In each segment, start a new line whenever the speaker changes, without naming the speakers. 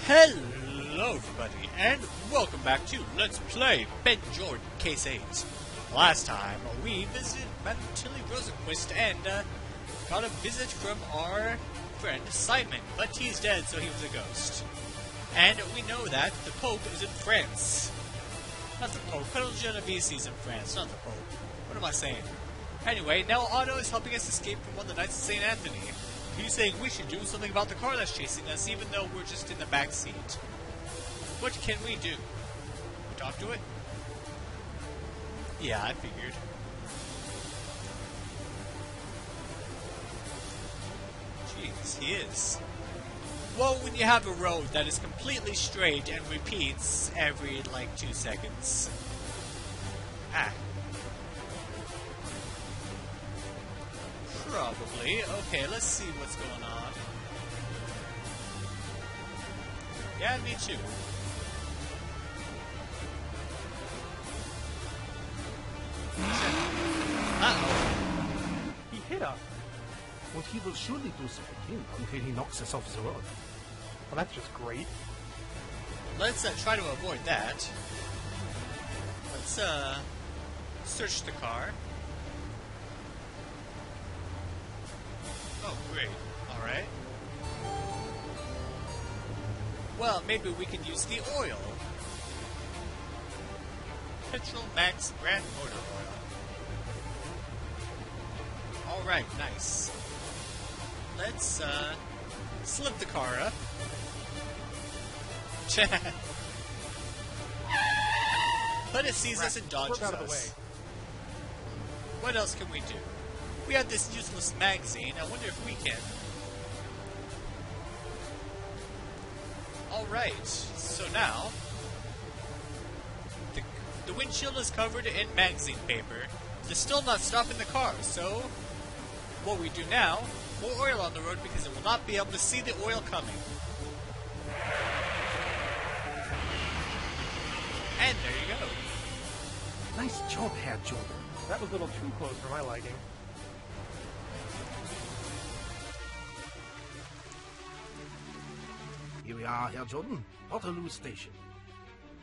Hello everybody, and welcome back to Let's Play Ben Jordan Case 8. Last time, we visited Madame Tilly Rosenquist and got a visit from our friend Simon, but he's dead, so he was a ghost. And we know that the Pope is in France. Not the Pope, Colonel Genovese is in France, not the Pope. What am I saying? Anyway, now Otto is helping us escape from one of the Knights of St. Anthony. He's saying we should do something about the car that's chasing us, even though we're just in the back seat. What can we do? We talk to it? Yeah, I figured. Jeez, he is. Well, when you have a road that is completely straight and repeats every, like, 2 seconds. Ah. Probably. Okay, let's see what's going on. Yeah, me too.
Uh-oh. He hit us. Well, he will surely do so again until he knocks us off the road.
Well, that's just great.
Let's try to avoid that. Let's, search the car. Oh, great. Alright. Well, maybe we could use the oil. Petrol Max Brand Motor Oil. Alright, nice. Let's, slip the car up. But it sees us and dodges
out of the
us.
way.
What else can we do? We have this useless magazine. I wonder if we can. Alright, so now the windshield is covered in magazine paper. They're still not stopping the car, so what we do now, more oil on the road because it will not be able to see the oil coming. And there you go.
Nice job, Herr Jordan.
That was a little too close for my liking.
Here we are, Herr Jordan. Waterloo Station.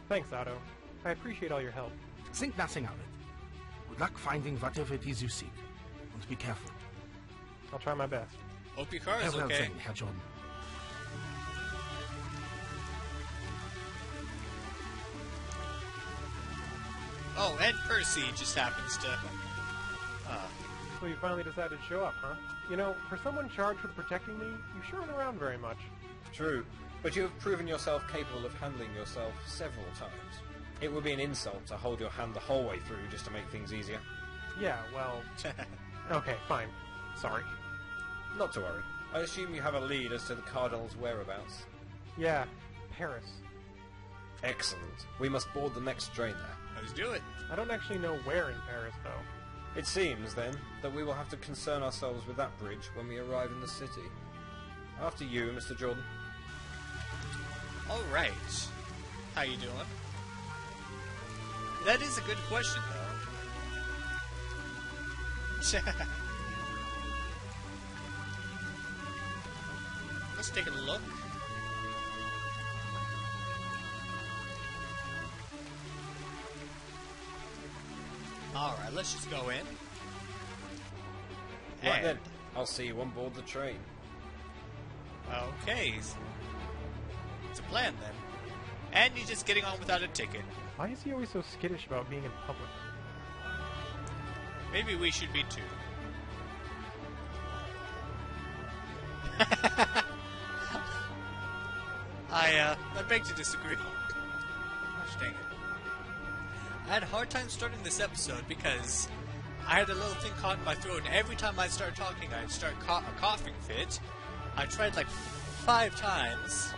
Thanks, Otto. I appreciate all your help.
Think nothing of it. Good luck finding whatever it is you seek. And be careful.
I'll try my best.
Hope your car is
Farewell
okay.
then, Herr Jordan.
Oh, and Percy just happens to...
So you finally decided to show up, huh? You know, for someone charged with protecting me, you sure aren't around very much.
True, but you have proven yourself capable of handling yourself several times. It would be an insult to hold your hand the whole way through just to make things easier.
Yeah, well... Okay, fine. Sorry.
Not to worry. I assume you have a lead as to the Cardinal's whereabouts.
Yeah, Paris.
Excellent. We must board the next train there.
Let's do it.
I don't actually know where in Paris, though.
It seems, then, that we will have to concern ourselves with that bridge when we arrive in the city. After you, Mr. Jordan.
Alright. How you doing? That is a good question, though. Let's take a look. Alright, let's just go in.
Right then, I'll see you on board the train.
Okay. It's a plan, then. And you're just getting on without a ticket.
Why is he always so skittish about being in public?
Maybe we should be too. I beg to disagree. Gosh dang it. I had a hard time starting this episode because I had a little thing caught in my throat, and every time I start talking, I'd start a coughing fit. I tried like 5 times,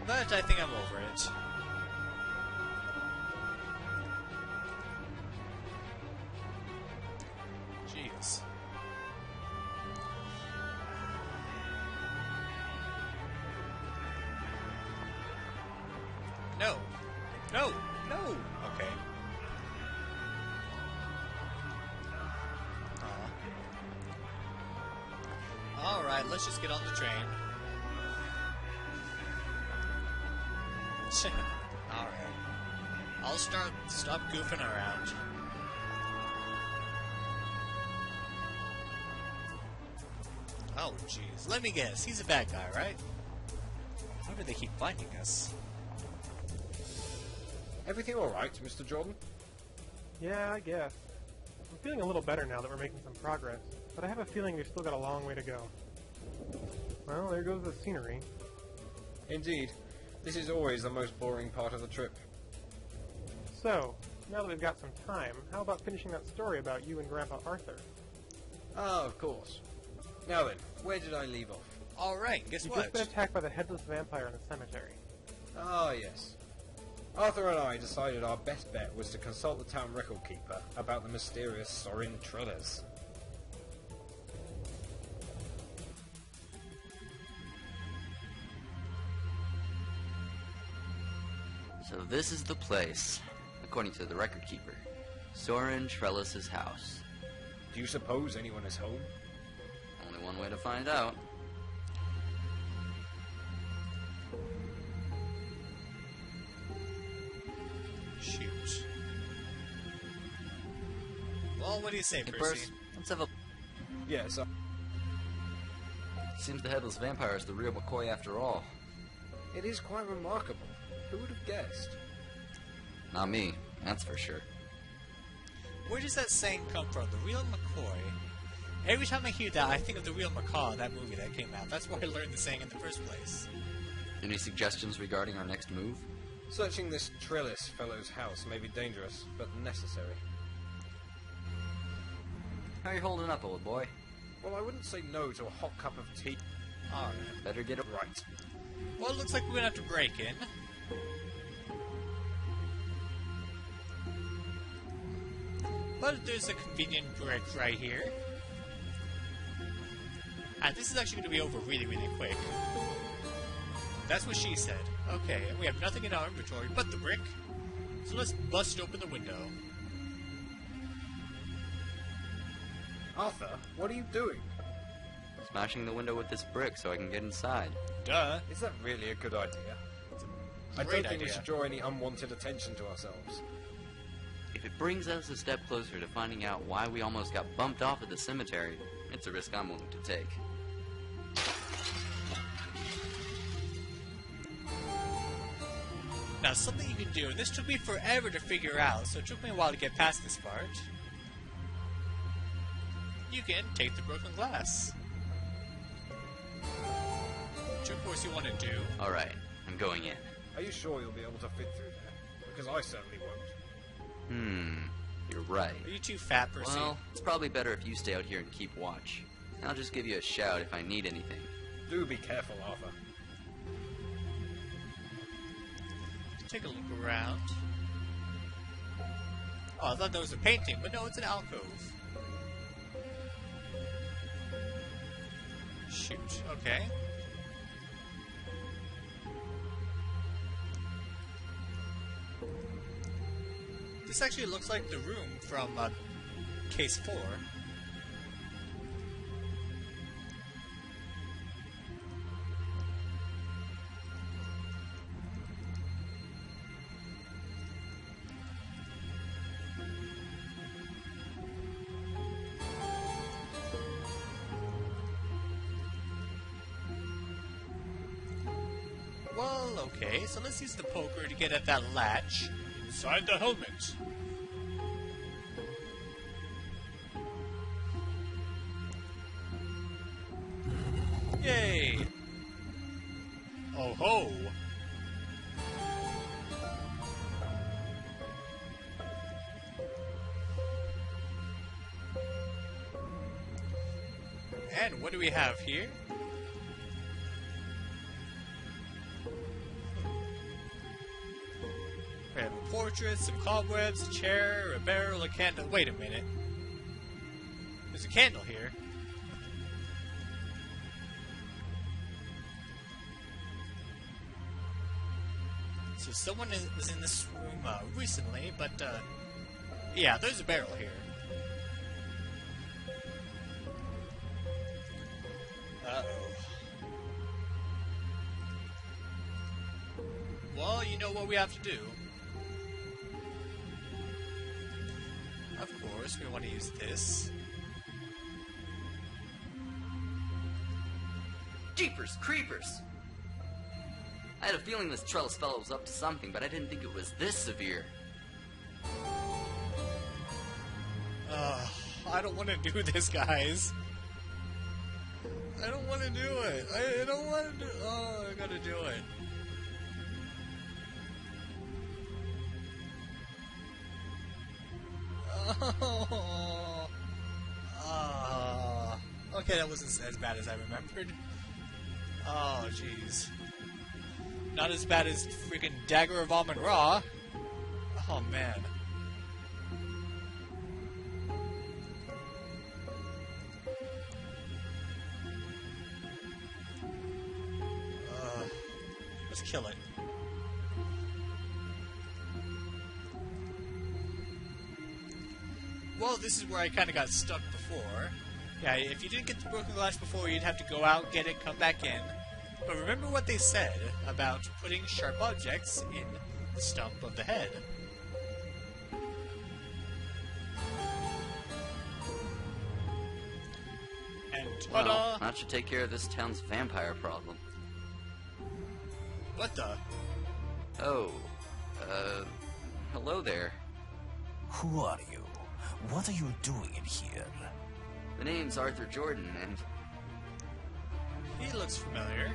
but I think I'm over it. Jeez. No. No. No. Okay. Alright, let's just get on the train. Alright. I'll stop goofing around. Oh, jeez. Let me guess. He's a bad guy, right? How do they keep finding us?
Everything alright, Mr. Jordan?
Yeah, I guess. I'm feeling a little better now that we're making some progress, but I have a feeling we've still got a long way to go. Well, there goes the scenery.
Indeed. This is always the most boring part of the trip.
So, now that we've got some time, how about finishing that story about you and Grandpa Arthur?
Ah, of course. Now then, where did I leave off?
Alright, guess
You've
what?
just been attacked by the headless vampire in the cemetery.
Ah, yes. Arthur and I decided our best bet was to consult the town record keeper about the mysterious Sorin Trellis.
So this is the place, according to the record keeper. Sorin Trellis's house.
Do you suppose anyone is home?
Only one way to find out.
Shoot. Well, what do you say,
Hey,
Percy?
Percy, let's have a...
Yes,
Seems the headless vampire is the real McCoy after all.
it is quite remarkable. Who would have guessed?
Not me, that's for sure.
Where does that saying come from? The real McCoy? Every time I hear that, I think of the real Macaw, that movie that came out. That's where I learned the saying in the first place.
Any suggestions regarding our next move?
Searching this Trellis fellow's house may be dangerous, but necessary.
How you holding up, old boy?
Well, I wouldn't say no to a hot cup of tea.
Alright.
Better get it
Right.
Well, it looks like we're gonna have to break in. But there's a convenient brick right here. And this is actually going to be over really, really quick. That's what she said. Okay, and we have nothing in our inventory but the brick. So let's bust open the window.
Arthur, what are you doing?
Smashing the window with this brick so I can get inside.
Duh.
Is that really a good idea? I
Great
don't think we
idea.
should draw any unwanted attention to ourselves.
If it brings us a step closer to finding out why we almost got bumped off at the cemetery, it's a risk I'm willing to take.
Now, something you can do, and this took me forever to figure out, so it took me a while to get past this part. You can take the broken glass. Which, of course, you want to do.
Alright, I'm going in.
Are you sure you'll be able to fit through there? Because I certainly won't.
You're right.
Are you too fat, Percy?
Well, it's probably better if you stay out here and keep watch. I'll just give you a shout if I need anything.
Do be careful, Arthur.
Take a look around. Oh, I thought that was a painting, but no, it's an alcove. Shoot, okay. This actually looks like the room from Case 4. Well, okay, so let's use the poker to get at that latch inside the helmet. Yay! Oh ho! And what do we have here? We have a portrait, some cobwebs, a chair, a barrel, a candle. Wait a minute. There's a candle here. So someone was in this room recently, but yeah, there's a barrel here. Uh-oh. well, you know what we have to do. Of course, we want to use this.
Jeepers creepers! I had a feeling this Trellis fellow was up to something, but I didn't think it was this severe.
I don't want to do this, guys. I don't want to do it. I don't want to do. Oh, I gotta do it. Okay, that wasn't as bad as I remembered. Oh, jeez. Not as bad as freaking Dagger of Amun-Ra. Oh, man. Let's kill it. Well, this is where I kind of got stuck before. Yeah, if you didn't get the broken glass before, you'd have to go out, get it, come back in. But remember what they said about putting sharp objects in the stump of the head. And ta-da!
Well, that should take care of this town's vampire problem.
What the?
Oh, hello there.
Who are you? What are you doing in here?
The name's Arthur Jordan, and
He looks familiar.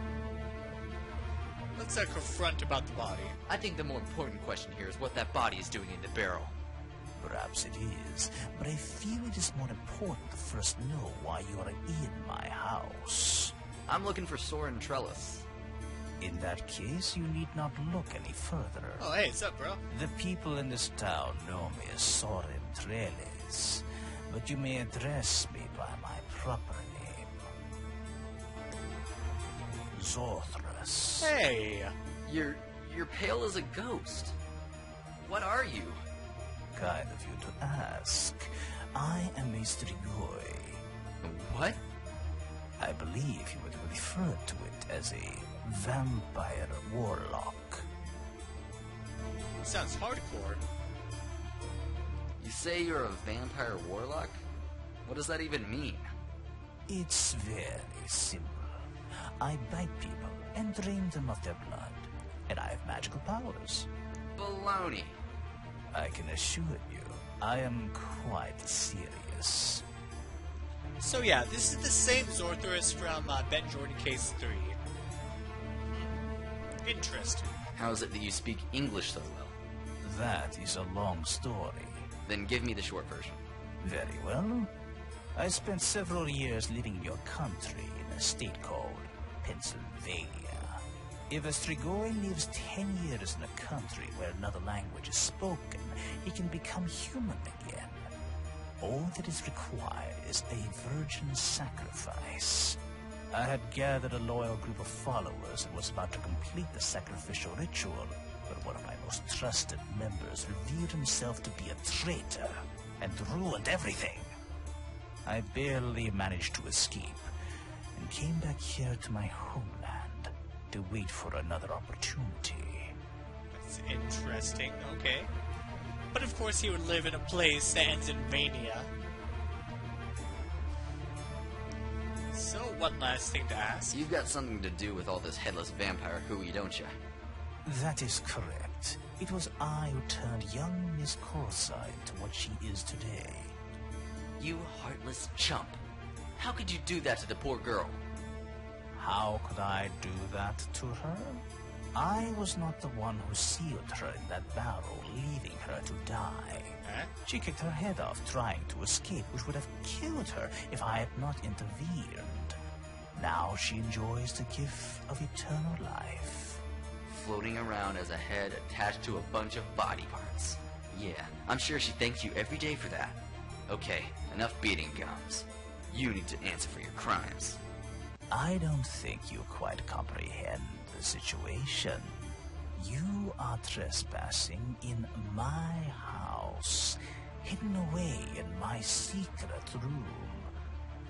Let's confront about the body.
I think the more important question here is what that body is doing in the barrel.
Perhaps it is, but I feel it is more important to first know why you are in my house.
I'm looking for Soren Trellis.
In that case, you need not look any further.
Oh, hey, what's up, bro?
The people in this town know me as Soren Trellis, but you may address me by my proper name. Zorthrus.
Hey!
you're pale as a ghost. What are you?
Kind of you to ask. I am a Strigoi.
What?
I believe you would refer to it as a vampire warlock.
Sounds hardcore.
You say you're a vampire warlock? What does that even mean?
It's very simple. I bite people and drain them of their blood, and I have magical powers.
Baloney.
I can assure you, I am quite serious.
So yeah, this is the same Zorthrus from Ben Jordan Case 3. Interesting.
How is it that you speak English so well?
That is a long story.
Then give me the short version.
Very well. I spent several years living in your country in a state called Pennsylvania. If a Strigoi lives 10 years in a country where another language is spoken, he can become human again. All that is required is a virgin sacrifice. I had gathered a loyal group of followers and was about to complete the sacrificial ritual, but one of my most trusted members revealed himself to be a traitor and ruined everything. I barely managed to escape and came back here to my homeland to wait for another opportunity.
That's interesting, okay. But of course he would live in a place that ends in Vania. So, one last thing to ask.
You've got something to do with all this headless vampire hooey, don't you?
That is correct. It was I who turned young Miss Corsa into what she is today.
You heartless chump. How could you do that to the poor girl?
How could I do that to her? I was not the one who sealed her in that barrel, leaving her to die.
Huh?
She kicked her head off trying to escape, which would have killed her if I had not intervened. Now she enjoys the gift of eternal life.
Floating around as a head attached to a bunch of body parts. Yeah, I'm sure she thanks you every day for that. Okay, enough beating gums. You need to answer for your crimes.
I don't think you quite comprehend the situation. You are trespassing in my house, hidden away in my secret room,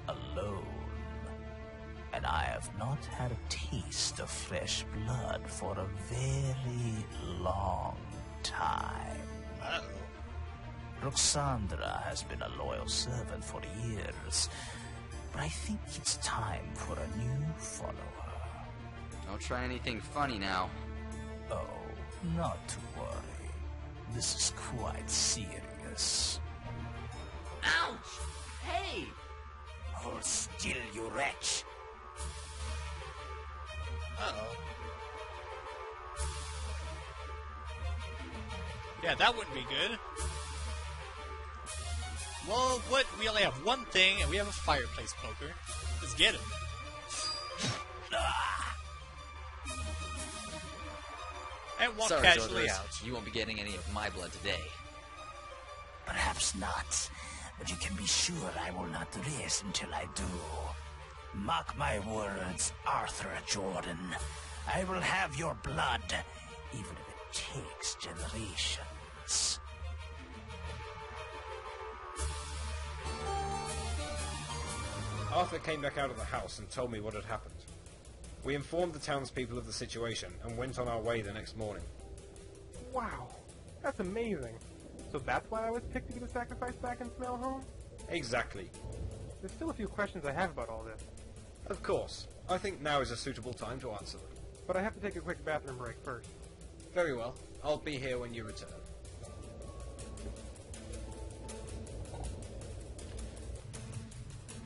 alone. and I have not had a taste of fresh blood for a very long time.
Uh-oh.
Roxandra has been a loyal servant for years, but I think it's time for a new follower.
Don't try anything funny now.
Oh, not to worry. This is quite serious.
Ouch! Hey!
Hold still, you wretch.
Uh-oh. Yeah, that wouldn't be good. Well, what? We only have one thing, and we have a fireplace poker. Let's get him. And walk
Sorry,
casually
Zorthos.
out.
You won't be getting any of my blood today.
Perhaps not, but you can be sure I will not rest until I do. Mark my words, Arthur Jordan. I will have your blood, even if it takes generations.
Arthur came back out of the house and told me what had happened. We informed the townspeople of the situation and went on our way the next morning.
Wow, that's amazing. So that's why I was picked to be the sacrifice back in Smellhome?
Exactly.
There's still a few questions I have about all this,
Of course. I think now is a suitable time to answer them.
but I have to take a quick bathroom break first.
Very well. I'll be here when you return.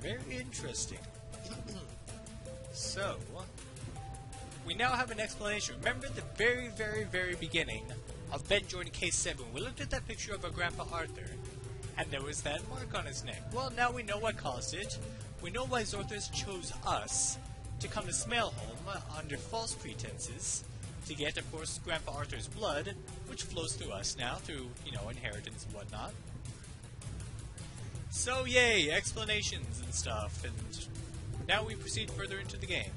Very interesting. So, we now have an explanation. Remember the very, very, very beginning of Ben Jordan Case 7. We looked at that picture of our Grandpa Arthur, and there was that mark on his neck. Well, now we know what caused it. We know why Zorthos chose us to come to Smellhome under false pretenses to get, of course, Grandpa Arthur's blood, which flows through us now through, inheritance and whatnot. So, yay, explanations and stuff, and now we proceed further into the game.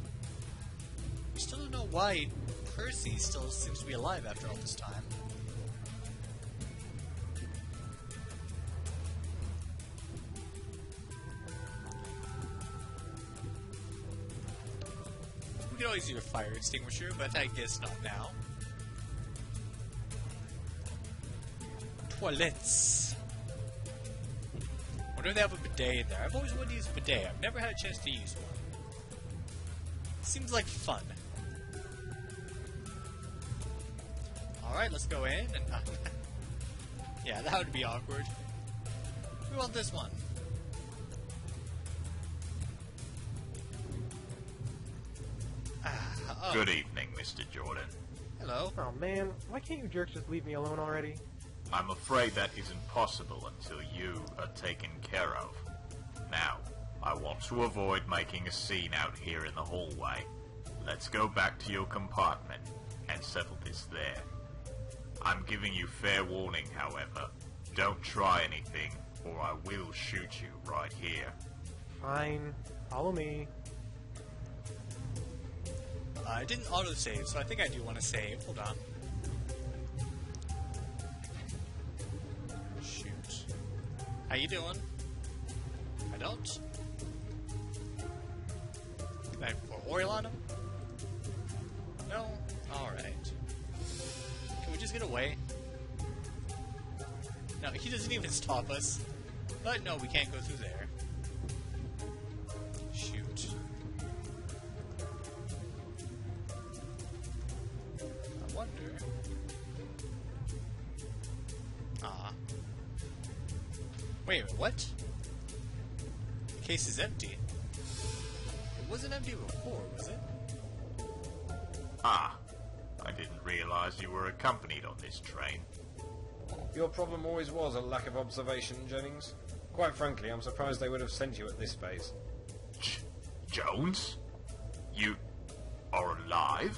We still don't know why Percy still seems to be alive after all this time. We could always use a fire extinguisher, but I guess not now. Toilets. Wonder if they have a bidet in there. I've always wanted to use a bidet. I've never had a chance to use one. Seems like fun. Alright, let's go in and... yeah, that would be awkward. We want this one. Oh.
Good evening, Mr. Jordan.
Hello.
Oh man, why can't you jerks just leave me alone already?
I'm afraid that isn't possible until you are taken care of. Now, I want to avoid making a scene out here in the hallway. Let's go back to your compartment and settle this there. I'm giving you fair warning, however. Don't try anything, or I will shoot you right here.
Fine, follow me.
I didn't autosave, so I think I do want to save. Hold on. Shoot. How you doing? I don't. Can I pour oil on him? No? Alright. Can we just get away? No, he doesn't even stop us. But no, we can't go through there. Shoot. I wonder... Wait, what? The case is empty. It wasn't empty before, was it?
Ah, I didn't realize you were accompanied on this train.
Your problem always was a lack of observation, Jennings. Quite frankly, I'm surprised they would have sent you at this phase.
Jones? You are alive?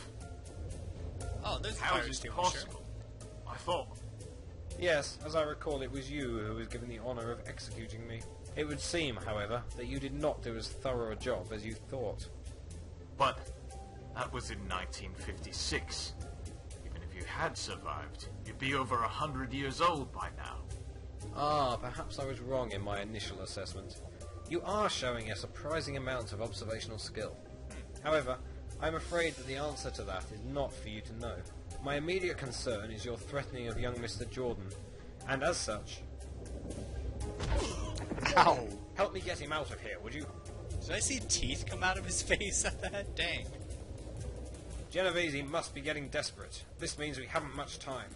Oh, there's the
How
fire
is this
extinguisher.
possible? I thought...
Yes, as I recall, it was you who was given the honour of executing me. It would seem, however, that you did not do as thorough a job as you thought.
But that was in 1956. Even if you had survived, you'd be over 100 years old by now.
Ah, perhaps I was wrong in my initial assessment. You are showing a surprising amount of observational skill. However, I'm afraid that the answer to that is not for you to know. My immediate concern is your threatening of young Mr. Jordan, and as such...
Ow!
Help me get him out of here, would you?
Did I see teeth come out of his face at that? Dang.
Genovese must be getting desperate. This means we haven't much time.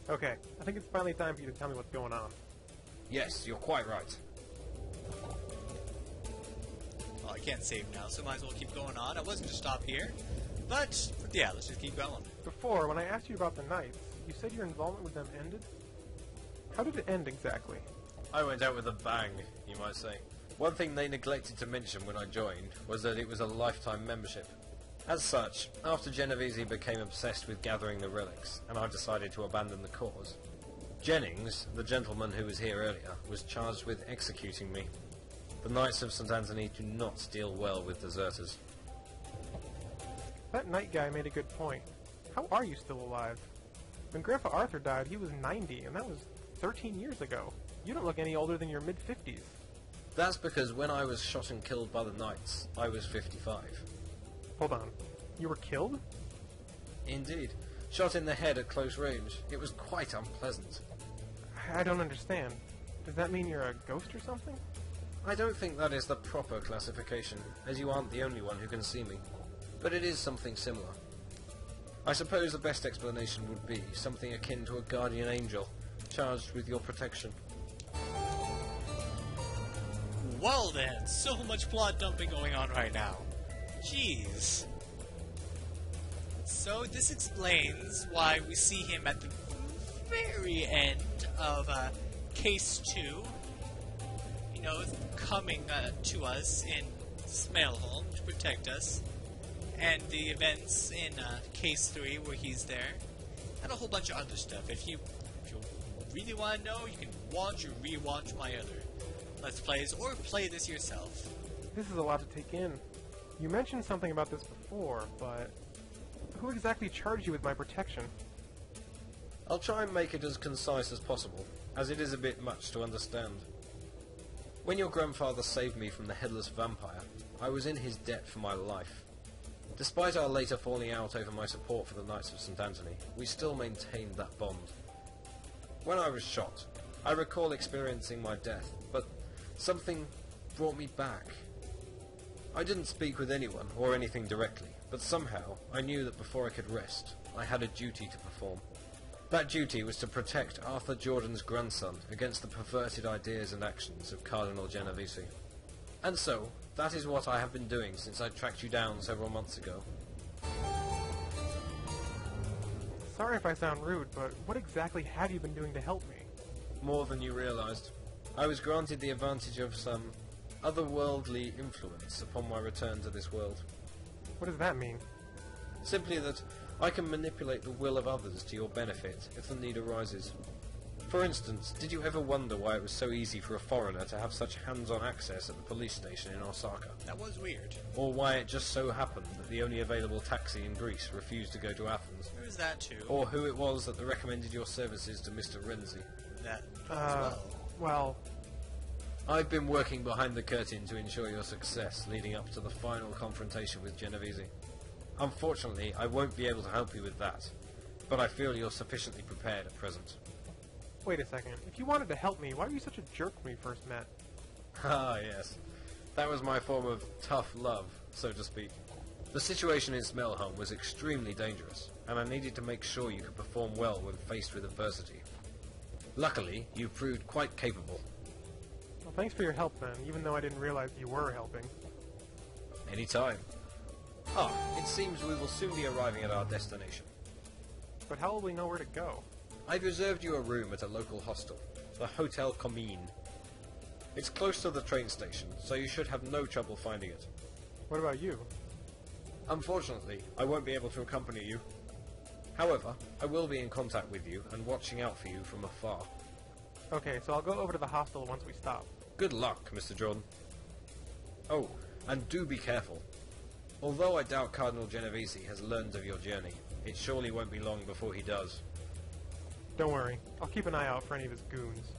Okay, I think it's finally time for you to tell me what's going on.
Yes, you're quite right.
Well, I can't save now, so might as well keep going on. I was going to stop here, but yeah, let's just keep going.
Before, when I asked you about the Knights, you said your involvement with them ended? How did it end exactly?
I went out with a bang, you might say. One thing they neglected to mention when I joined was that it was a lifetime membership. As such, after Genovese became obsessed with gathering the relics, and I decided to abandon the cause, Jennings, the gentleman who was here earlier, was charged with executing me. The Knights of St. Anthony do not deal well with deserters.
That Knight guy made a good point. How are you still alive? When Grandpa Arthur died, he was 90, and that was 13 years ago. You don't look any older than your mid-50s.
That's because when I was shot and killed by the Knights, I was 55.
Hold on. You were killed?
Indeed. Shot in the head at close range. It was quite unpleasant.
I don't understand. Does that mean you're a ghost or something?
I don't think that is the proper classification, as you aren't the only one who can see me. But it is something similar. I suppose the best explanation would be something akin to a guardian angel, charged with your protection.
Well then, so much plot dumping going on right now. Jeez. So this explains why we see him at the very end of Case 2. You know, coming to us in Smailholm to protect us. And the events in Case 3 where he's there. And a whole bunch of other stuff. If you really want to know, you can watch or rewatch my other Let's Plays, or play this yourself.
This is a lot to take in. You mentioned something about this before, but who exactly charged you with my protection?
I'll try and make it as concise as possible, as it is a bit much to understand. When your grandfather saved me from the headless vampire, I was in his debt for my life. Despite our later falling out over my support for the Knights of St. Anthony, we still maintained that bond. When I was shot, I recall experiencing my death, but something brought me back. I didn't speak with anyone or anything directly, but somehow I knew that before I could rest, I had a duty to perform. That duty was to protect Arthur Jordan's grandson against the perverted ideas and actions of Cardinal Genovese. And so, that is what I have been doing since I tracked you down several months ago.
Sorry if I sound rude, but what exactly have you been doing to help me?
More than you realized. I was granted the advantage of some otherworldly influence upon my return to this world.
What does that mean?
Simply that I can manipulate the will of others to your benefit if the need arises. For instance, did you ever wonder why it was so easy for a foreigner to have such hands-on access at the police station in Osaka?
That was weird.
Or why it just so happened that the only available taxi in Greece refused to go to Athens?
There was that too.
Or who it was that recommended your services to Mr. Renzi?
That as well.
Well,
I've been working behind the curtain to ensure your success leading up to the final confrontation with Genovese. Unfortunately, I won't be able to help you with that, but I feel you're sufficiently prepared at present.
wait a second. If you wanted to help me, why were you such a jerk when we first met?
Ah, yes. That was my form of tough love, so to speak. The situation in Smailholm was extremely dangerous, and I needed to make sure you could perform well when faced with adversity. Luckily, you proved quite capable.
Well, thanks for your help then, even though I didn't realize you were helping.
Any time. Ah, it seems we will soon be arriving at our destination.
But how will we know where to go?
I've reserved you a room at a local hostel, the Hotel Commune. It's close to the train station, so you should have no trouble finding it.
What about you?
Unfortunately, I won't be able to accompany you. However, I will be in contact with you and watching out for you from afar.
Okay, so I'll go over to the hostel once we stop.
Good luck, Mr. Jordan. Oh, and do be careful. Although I doubt Cardinal Genovese has learned of your journey, it surely won't be long before he does.
Don't worry, I'll keep an eye out for any of his goons.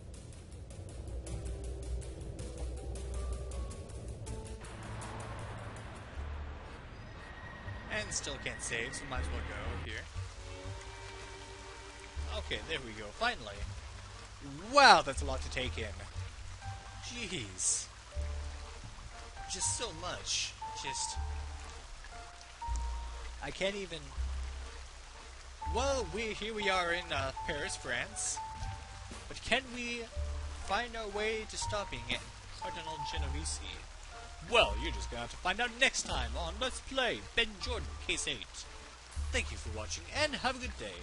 still can't save, so might as well go here. Okay, there we go, finally. Wow, that's a lot to take in. Jeez. Just so much. Just... I can't even... Well, here we are in Paris, France. But can we find our way to stopping Cardinal Genovese? Well, you're just gonna have to find out next time on Let's Play Ben Jordan Case 8. Thank you for watching, and have a good day.